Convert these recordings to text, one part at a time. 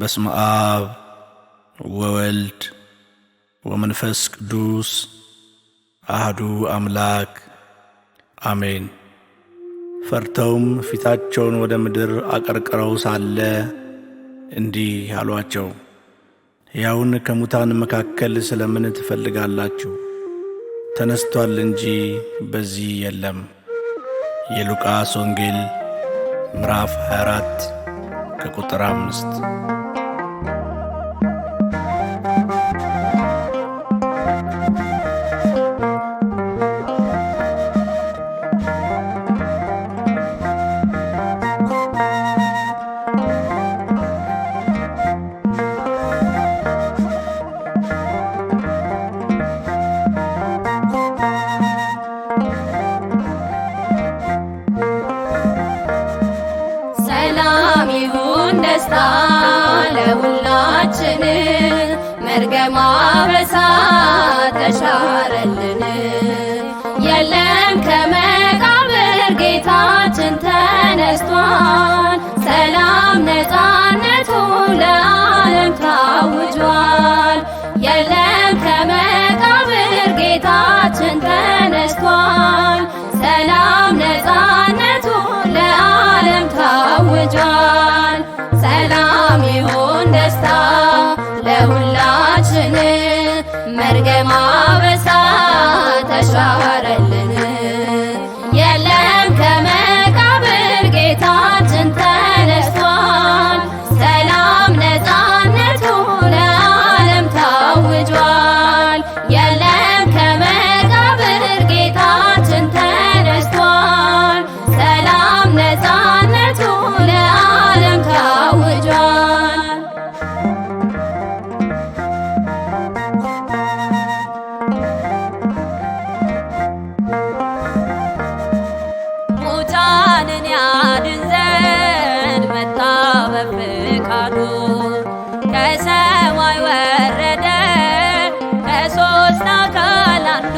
በስመ አብ ወወልድ ወመንፈስ ቅዱስ አሐዱ አምላክ አሜን። ፈርተውም ፊታቸውን ወደ ምድር አቀርቅረው ሳለ እንዲህ አሏቸው፣ ሕያውን ከሙታን መካከል ስለምን ትፈልጋላችሁ? ተነስቶአል እንጂ በዚህ የለም። የሉቃስ ወንጌል ምዕራፍ 24 ከቁጥር 5። ደስታ ለሁላችን መርገም አበሳ ተሻረልን። የለም ከመቃብር ጌታችን ተነስቷል። ሰላም ነፃነቱ ለዓለም ታውጇል። የለም ከመቃብር ጌታችን ተነስቷል። ሰላም ነፃነቱ ለዓለም ታውጇል። ሰላም ይሁን ደስታ ለሁላችን መርገም አበሳ ተሻረልን። የለም ከመቃብር ጌታችን ተነስቷል። ሰላም ነፃነቱ ለዓለም ታውጇል። የለም ከመቃብር ጌታችን ተነስቷል። ሰላም ነፃነቱ ለዓለም ታውጇል። ሙታንን ያድን ዘንድ መጣ በፍቃዱ። ከሰማይ ወረደ ከሦስት አካል አንዱ።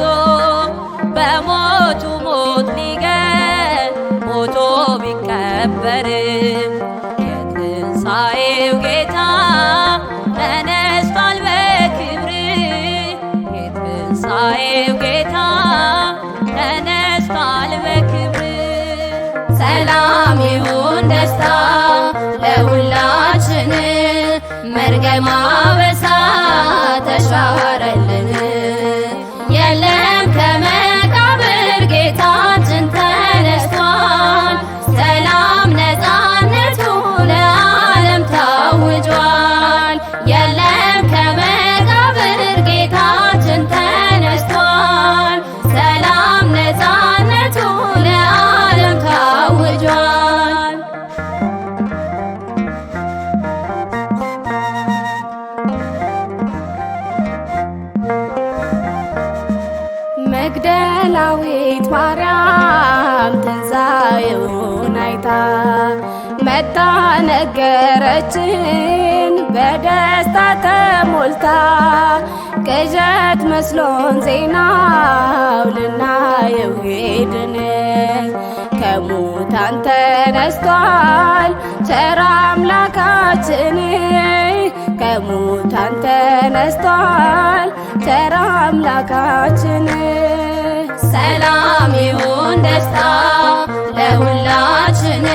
በሞቱ ሞት ሊገል ሞቶ ቢቀበርም የትንሣኤው ጌታ ተነስቷል በክብር። የትንሣኤው ጌታ ተነስቷል በክብር። ሰላም ይሁን ደስታ ለሁላችን መርገም አበሳ ተሻረልን። የለም ከመቃብር ጌታችን ተነስቷል። ሰላም ነፃነቱ ለዓለም ታውጇል። የለም ከመቃብር ጌታችን ተነስቷል። ሰላም ነፃነቱ ለዓለም ታውጇል። መግደላዊት ማርያም ትንሣኤውን አይታ መጣ ነገረችን በደስታ ተሞልታ። ቅዠት መስሎን ዜናው ልናየው ሄድን። ከሙታን ተነስቷል ቸር አምላካችን። ከሙታን ተነስቷል ቸር አምላካችን። ሰላም ይሁን ደስታ ለሁላችን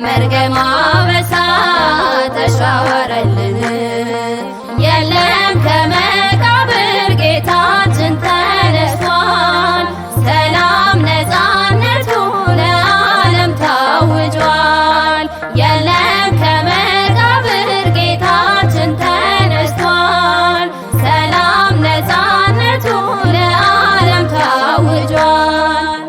መርገም አበሳ ተሻረልን። የለም ከመቃብር ጌታችን ተነስቷል። ሰላም ነፃነቱ ለዓለም ታውጇል። የለም ከመቃብር ጌታችን ተነስቷል። ሰላም ነፃነቱ ለዓለም ታውጇል።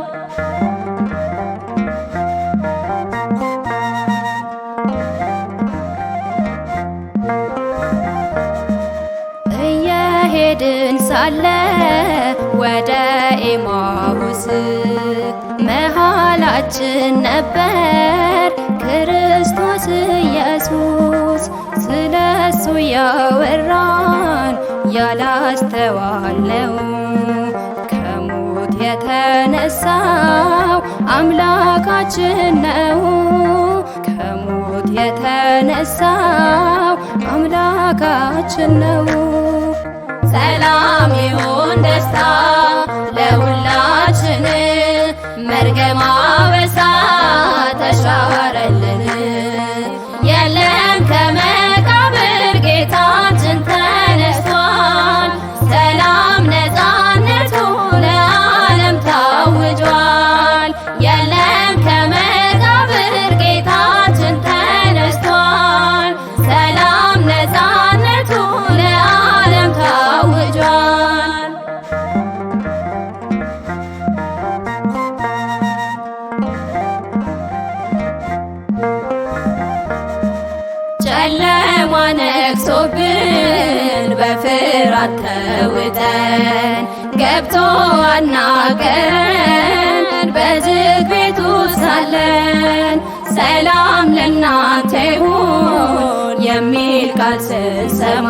እየሄድን ሳለ ወደ ኤማሁስ መሃላችን ነበር ኢየሱስ ስለሱ ያወራን ያላስተዋልነው ከሞት የተነሳው አምላካችን ነው። ከሞት የተነሳው አምላካችን ነው። ሰላም ይሁን ደስታ ለሁላችን መርገም አበሳ ተሻረልን። የለም ከመቃብር ጌታችን ተነስቷል። ሰላም ነፃነቱ ለዓለም ታውጇል። የለም ከመቃብር ጌታችን ተነስቷል። ሰላም ነፃነቱ ለዓለም ታውጇል። ጨለማ ነግሶብን በፍርሃት ተውጠን ገብቶ አናገረን በዝግ ቤቱ ሳለን። ሰላም ለእናንተ ይሁን የሚል ቃል ስንሰማ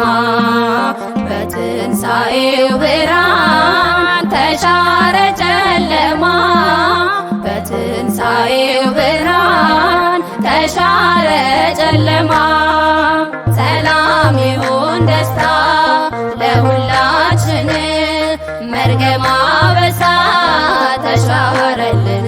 በትንሣኤው ብርሃን ተሻረ ጨለማ። በትንሣኤው ብርሃን ተሻረ ጨለማ። ሰላም ይሁን ደስታ ለሁላችን መርገም አበሳ ተሻረልን።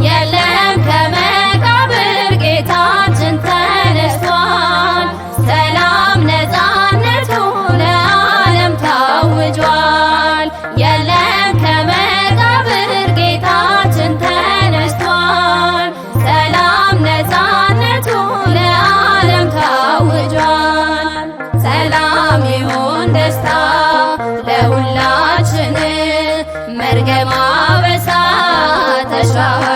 የለም ከመቃብር ጌታችን ተነስቷል። ሰላም ነፃነቱ ለዓለም ታውጇል። የለም ከመቃብር ጌታችን ተነስቷል። ሰላም ነፃነቱ ለዓለም ታውጇል። ሰላም ይሁን ደስታ ለሁላችን መርገም አበሳ ተሻረ